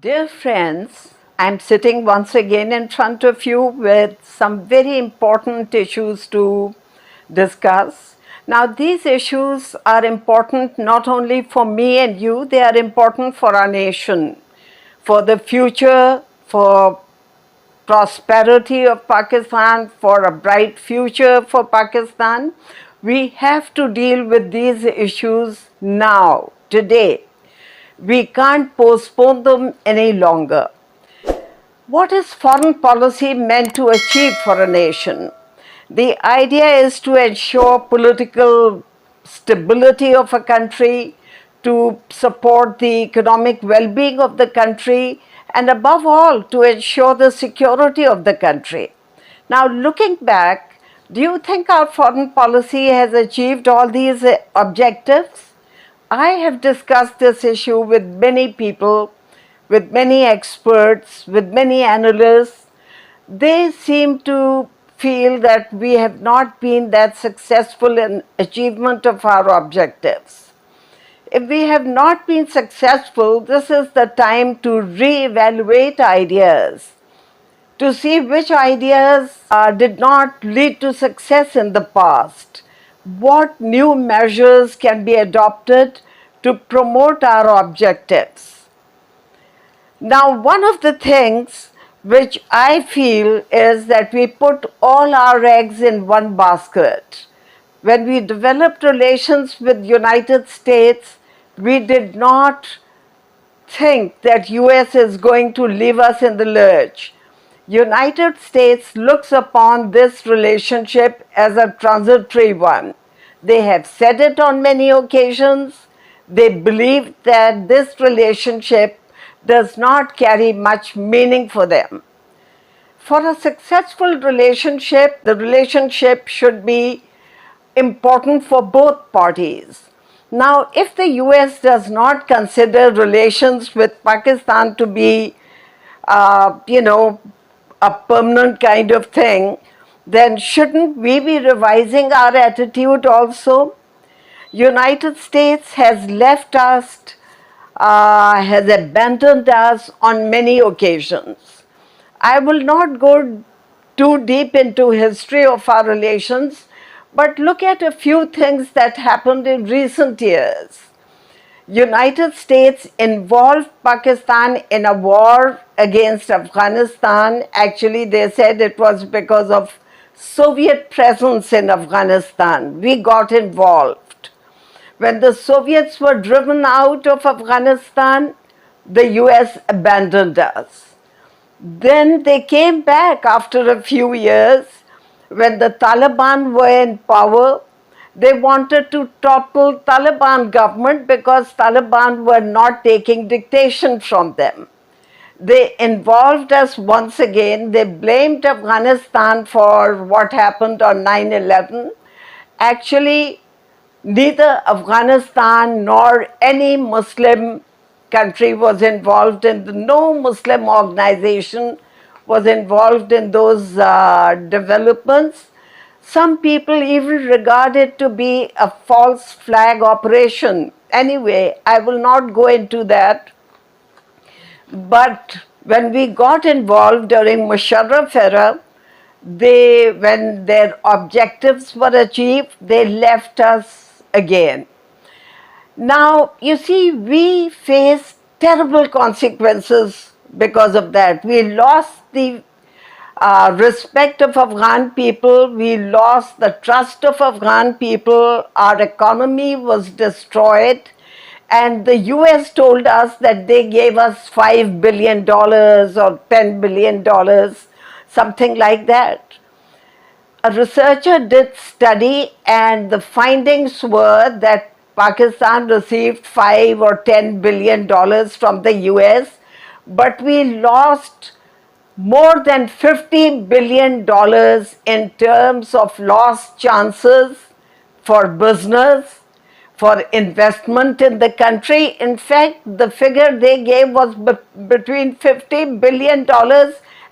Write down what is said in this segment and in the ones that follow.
Dear friends, I'm sitting once again in front of you with some very important issues to discuss. Now, these issues are important not only for me and you, they are important for our nation, for the future, for prosperity of Pakistan, for a bright future for Pakistan. We have to deal with these issues now, today. We can't postpone them any longer. What is foreign policy meant to achieve for a nation? The idea is to ensure political stability of a country, to support the economic well being of the country, and above all, to ensure the security of the country. Now, looking back, do you think our foreign policy has achieved all these objectives? I have discussed this issue with many people, with many experts, with many analysts. They seem to feel that we have not been that successful in achievement of our objectives. If we have not been successful, this is the time to re-evaluate ideas, to see which ideas did not lead to success in the past. What new measures can be adopted to promote our objectives? Now, one of the things which I feel is that we put all our eggs in one basket. When we developed relations with United States, we did not think that US is going to leave us in the lurch. United States looks upon this relationship as a transitory one. They have said it on many occasions. They believe that this relationship does not carry much meaning for them. For a successful relationship, the relationship should be important for both parties. Now, if the US does not consider relations with Pakistan to be, a permanent kind of thing, then shouldn't we be revising our attitude also? United States has left us, has abandoned us on many occasions. I will not go too deep into history of our relations, but look at a few things that happened in recent years. United States involved Pakistan in a war against Afghanistan. Actually, they said it was because of Soviet presence in Afghanistan. We got involved. When the Soviets were driven out of Afghanistan, the US abandoned us. Then they came back after a few years. When the Taliban were in power, they wanted to topple Taliban government because Taliban were not taking dictation from them. They involved us once again. They blamed Afghanistan for what happened on 9/11. Actually, neither Afghanistan nor any Muslim country was involved in no Muslim organization was involved in those developments. Some people even regard it to be a false flag operation. Anyway, I will not go into that. But when we got involved during Musharraf era, when their objectives were achieved, they left us again. Now, you see, we face terrible consequences because of that. We lost the respect of Afghan people, we lost the trust of Afghan people, our economy was destroyed, and the US told us that they gave us $5 billion or $10 billion, something like that. A researcher did study, and the findings were that Pakistan received $5 or $10 billion from the US, but we lost more than $50 billion in terms of lost chances for business, for investment in the country. In fact, the figure they gave was between $50 billion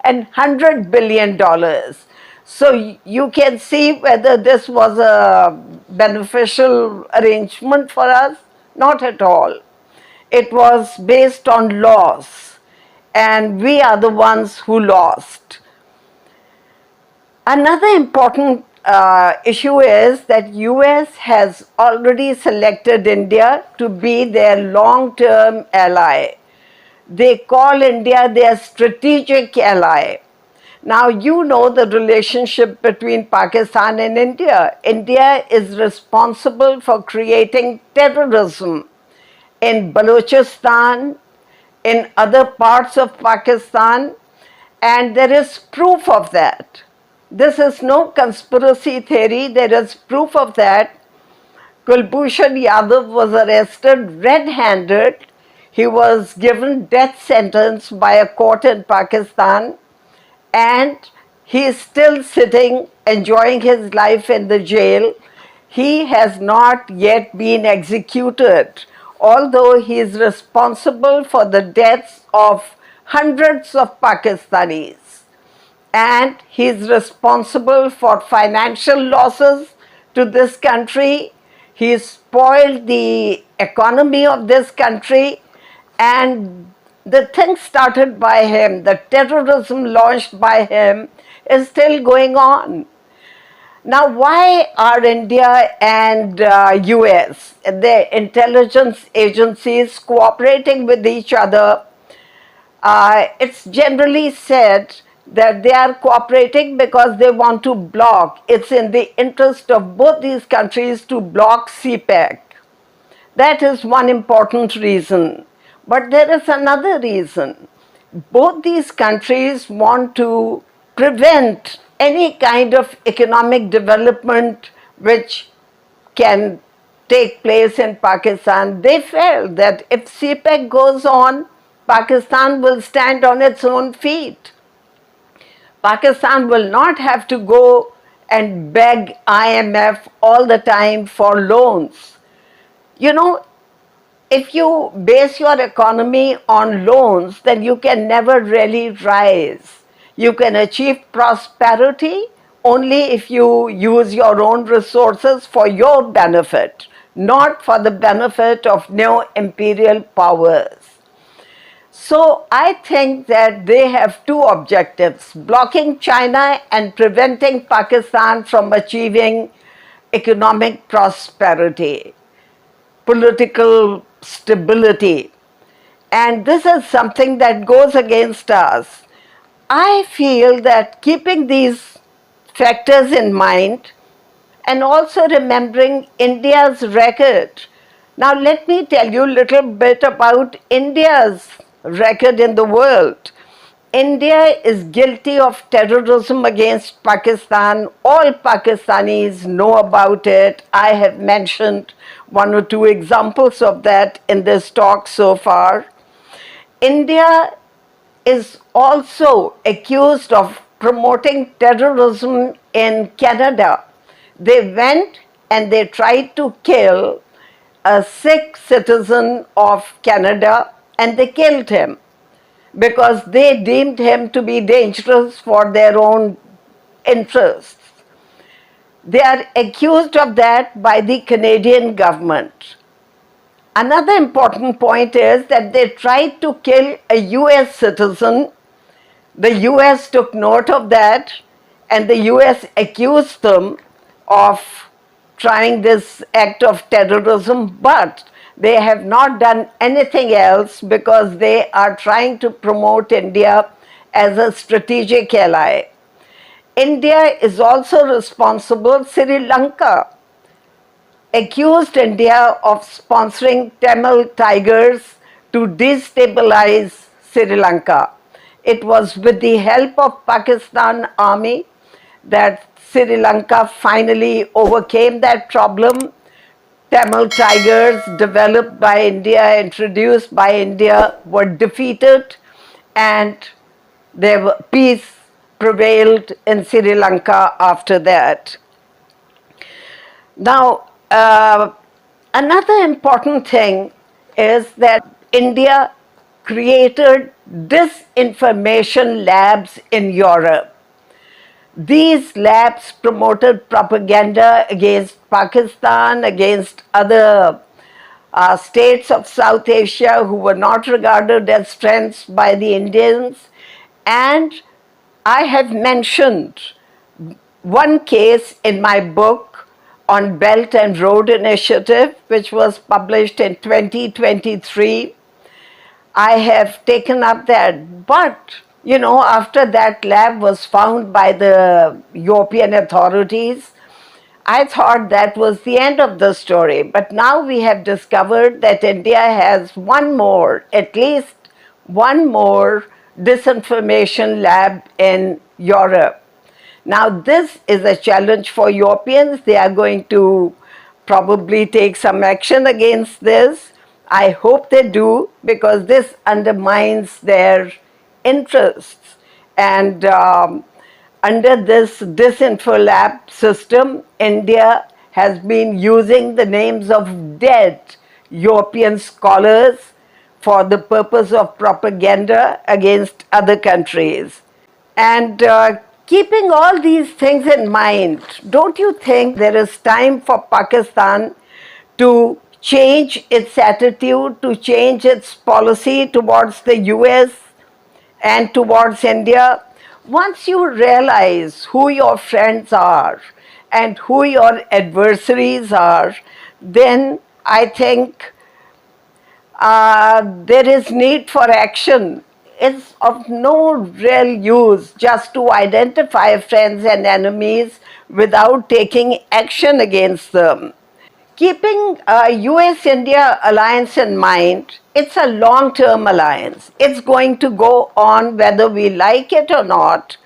and $100 billion. So you can see whether this was a beneficial arrangement for us. Not at all. It was based on loss. and we are the ones who lost. Another important issue is that US has already selected India to be their long-term ally. They call India their strategic ally. Now, you know the relationship between Pakistan and India. India is responsible for creating terrorism in Balochistan, in other parts of Pakistan, and there is proof of that. This is no conspiracy theory, there is proof of that. Kulbhushan Yadav was arrested red-handed. He was given death sentence by a court in Pakistan, and he is still sitting enjoying his life in the jail. He has not yet been executed, although he is responsible for the deaths of hundreds of Pakistanis, and he is responsible for financial losses to this country. He spoiled the economy of this country, and the thing started by him, the terrorism launched by him, is still going on. Now, why are India and US, the intelligence agencies, cooperating with each other? It's generally said that they are cooperating because they want to block. It's in the interest of both these countries to block CPEC. That is one important reason. But there is another reason. Both these countries want to prevent any kind of economic development which can take place in Pakistan. They felt that if CPEC goes on, Pakistan will stand on its own feet. Pakistan will not have to go and beg IMF all the time for loans. You know, if you base your economy on loans, then you can never really rise. You can achieve prosperity only if you use your own resources for your benefit, not for the benefit of new imperial powers. So I think that they have two objectives: blocking China and preventing Pakistan from achieving economic prosperity, political stability. And this is something that goes against us. I feel that keeping these factors in mind and also remembering India's record. Now, let me tell you a little bit about India's record in the world. India is guilty of terrorism against Pakistan. All Pakistanis know about it. I have mentioned one or two examples of that in this talk so far. India is also accused of promoting terrorism in Canada. They went and they tried to kill a Sikh citizen of Canada, and they killed him because they deemed him to be dangerous for their own interests. They are accused of that by the Canadian government. Another important point is that they tried to kill a US citizen. The US took note of that, and the US accused them of trying this act of terrorism, but they have not done anything else because they are trying to promote India as a strategic ally. India is also responsible. Sri Lanka accused India of sponsoring Tamil tigers to destabilize Sri Lanka. It was with the help of Pakistan army that Sri Lanka finally overcame that problem. Tamil tigers developed by India, introduced by India, were defeated, and peace prevailed in Sri Lanka after that. Now, another important thing is that India created disinformation labs in Europe. These labs promoted propaganda against Pakistan, against other states of South Asia who were not regarded as friends by the Indians. And I have mentioned one case in my book on Belt and Road Initiative, which was published in 2023. I have taken up that. But, after that lab was found by the European authorities, I thought that was the end of the story. But now we have discovered that India has one more, at least one more disinformation lab in Europe. Now, this is a challenge for Europeans. They are going to probably take some action against this. I hope they do, because this undermines their interests. And under this Disinfo Lab system, India has been using the names of dead European scholars for the purpose of propaganda against other countries. And keeping all these things in mind, don't you think there is time for Pakistan to change its attitude, to change its policy towards the US and towards India? Once you realize who your friends are and who your adversaries are, then I think there is need for action. It's of no real use just to identify friends and enemies without taking action against them. Keeping a US India alliance in mind, it's a long term alliance. It's going to go on whether we like it or not.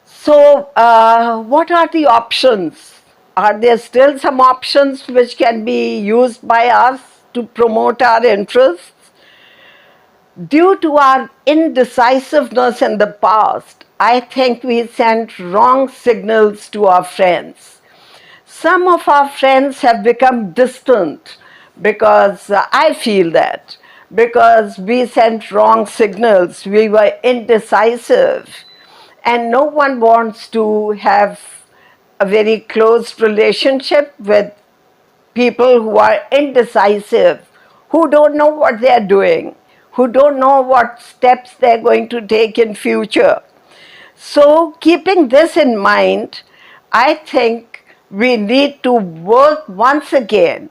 So, what are the options? Are there still some options which can be used by us to promote our interests? Due to our indecisiveness in the past, I think we sent wrong signals to our friends. Some of our friends have become distant because I feel that, because we sent wrong signals, we were indecisive, and no one wants to have a very close relationship with people who are indecisive, who don't know what they're doing, who don't know what steps they're going to take in future. So, keeping this in mind, I think we need to work once again.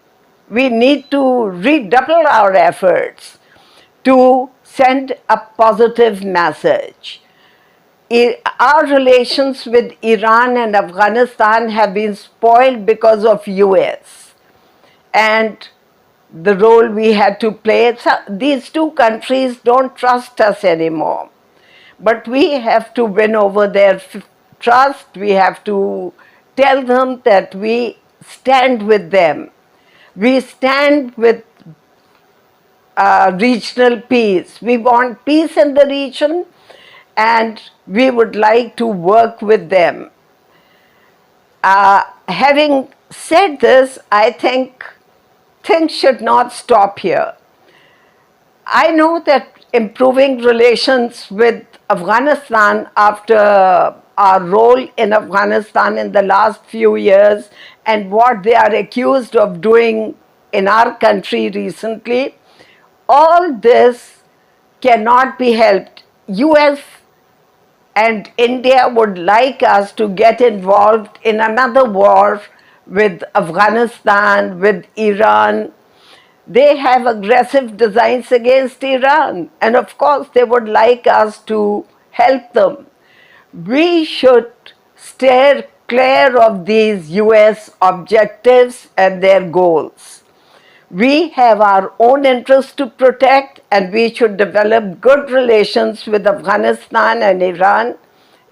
We need to redouble our efforts to send a positive message. Our relations with Iran and Afghanistan have been spoiled because of US and the role we had to play. These two countries don't trust us anymore. But we have to win over their trust. We have to tell them that we stand with them. We stand with regional peace. We want peace in the region, and we would like to work with them. Having said this, I think things should not stop here. I know that improving relations with Afghanistan after our role in Afghanistan in the last few years and what they are accused of doing in our country recently, all this cannot be helped. US and India would like us to get involved in another war with Afghanistan, with Iran. They have aggressive designs against Iran, and of course, they would like us to help them. We should steer clear of these US objectives and their goals. We have our own interests to protect, and we should develop good relations with Afghanistan and Iran.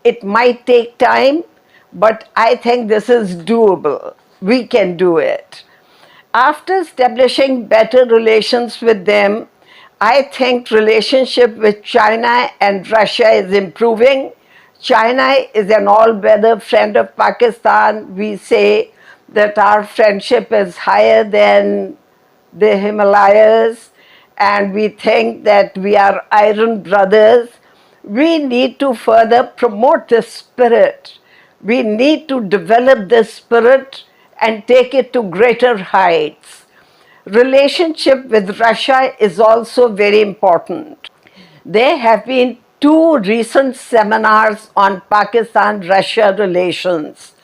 It might take time, but I think this is doable. We can do it. After establishing better relations with them, I think relationship with China and Russia is improving. China is an all-weather friend of Pakistan. We say that our friendship is higher than the Himalayas, and we think that we are iron brothers. We need to further promote this spirit. We need to develop this spirit and take it to greater heights. relationship with Russia is also very important. There have been two recent seminars on Pakistan-Russia relations.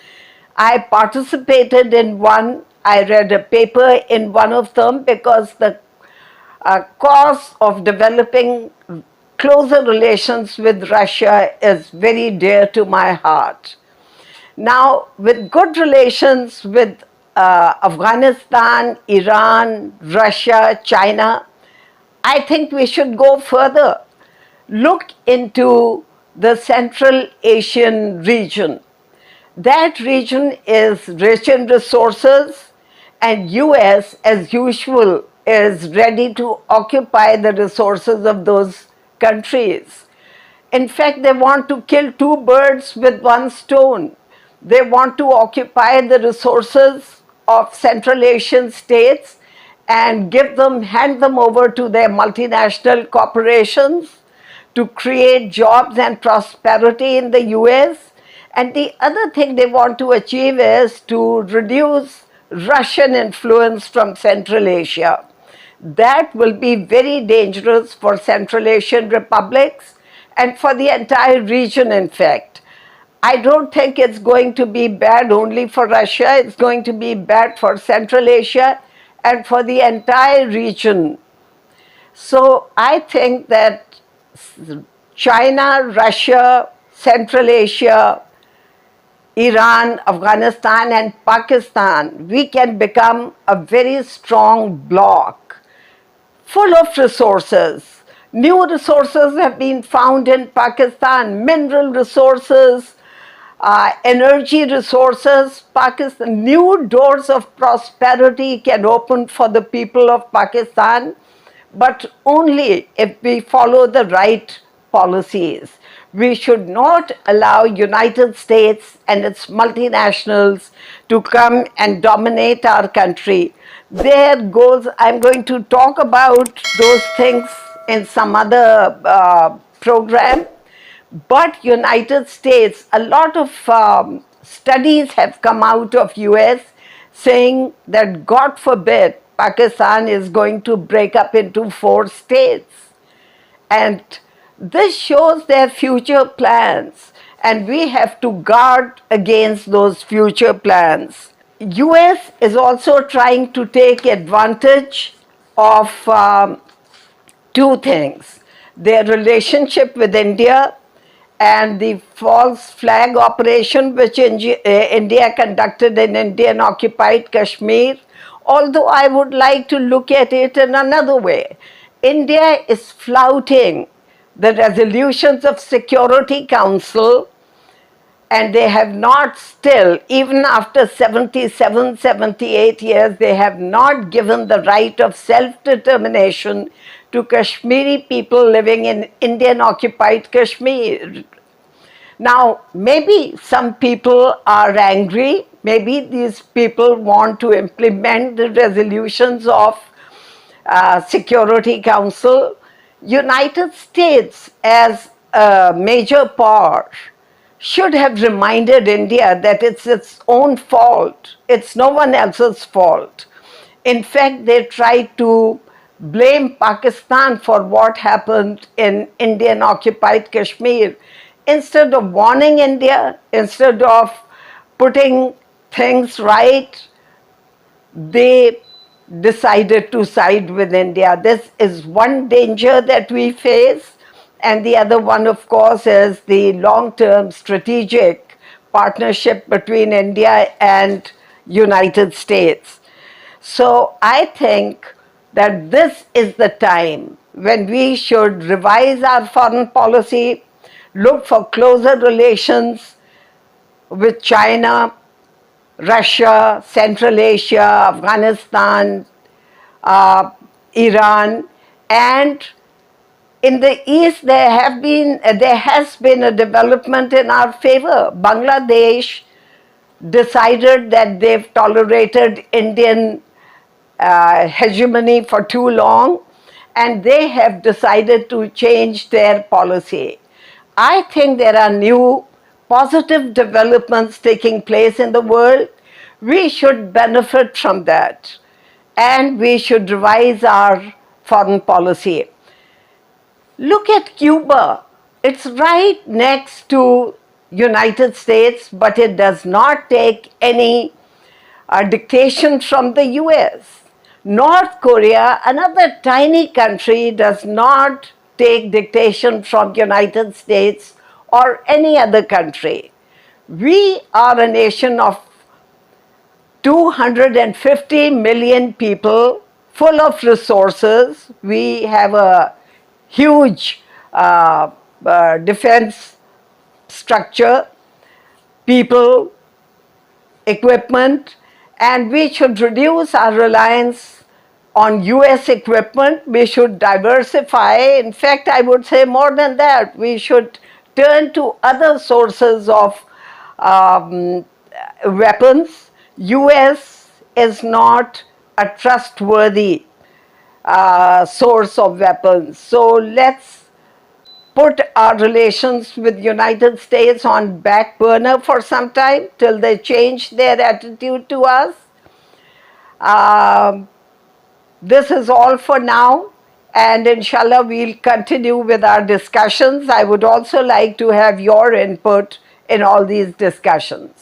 I participated in one. I read a paper in one of them because the cause of developing closer relations with Russia is very dear to my heart. Now, with good relations with Afghanistan, Iran, Russia, China, I think we should go further. Look into the Central Asian region. That region is rich in resources, and US, as usual, is ready to occupy the resources of those countries. In fact, they want to kill two birds with one stone. They want to occupy the resources of Central Asian states and hand them over to their multinational corporations to create jobs and prosperity in the US. And the other thing they want to achieve is to reduce Russian influence from Central Asia. That will be very dangerous for Central Asian republics and for the entire region, in fact. I don't think it's going to be bad only for Russia, it's going to be bad for Central Asia and for the entire region. So I think that China, Russia, Central Asia, Iran, Afghanistan, and Pakistan, we can become a very strong bloc full of resources. New resources have been found in Pakistan, mineral resources, energy resources. Pakistan, new doors of prosperity can open for the people of Pakistan, but only if we follow the right policies. We should not allow United States and its multinationals to come and dominate our country. Their goals, I'm going to talk about those things in some other program. But United States, a lot of studies have come out of US saying that God forbid Pakistan is going to break up into 4 states. And this shows their future plans, and we have to guard against those future plans. US is also trying to take advantage of two things: their relationship with India and the false flag operation which India conducted in Indian occupied Kashmir. Although I would like to look at it in another way. India is flouting the resolutions of Security Council, and they have not still, even after 77, 78 years, they have not given the right of self-determination to Kashmiri people living in Indian occupied Kashmir. Now, maybe some people are angry, maybe these people want to implement the resolutions of Security Council. United States, as a major power, should have reminded India that it's its own fault. It's no one else's fault. In fact, they tried to blame Pakistan for what happened in Indian occupied Kashmir. Instead of warning India, instead of putting things right, they decided to side with India. This is one danger that we face. And the other one, of course, is the long-term strategic partnership between India and United States. So I think that this is the time when we should revise our foreign policy, look for closer relations with China, Russia, Central Asia, Afghanistan, Iran, and in the East, there has been a development in our favor. Bangladesh decided that they've tolerated Indian hegemony for too long, and they have decided to change their policy. I think there are new positive developments taking place in the world. We should benefit from that. and we should revise our foreign policy. Look at Cuba. It's right next to United States, but it does not take any dictation from the US. North Korea, another tiny country, does not take dictation from United States or any other country. We are a nation of 250 million people, full of resources. We have a huge defense structure, people, equipment, and we should reduce our reliance on US equipment. We should diversify. In fact, I would say more than that. We should turn to other sources of um, weapons. US is not a trustworthy source of weapons. So let's put our relations with United States on back burner for some time till they change their attitude to us. Um, this is all for now, and inshallah we'll continue with our discussions. I would also like to have your input in all these discussions.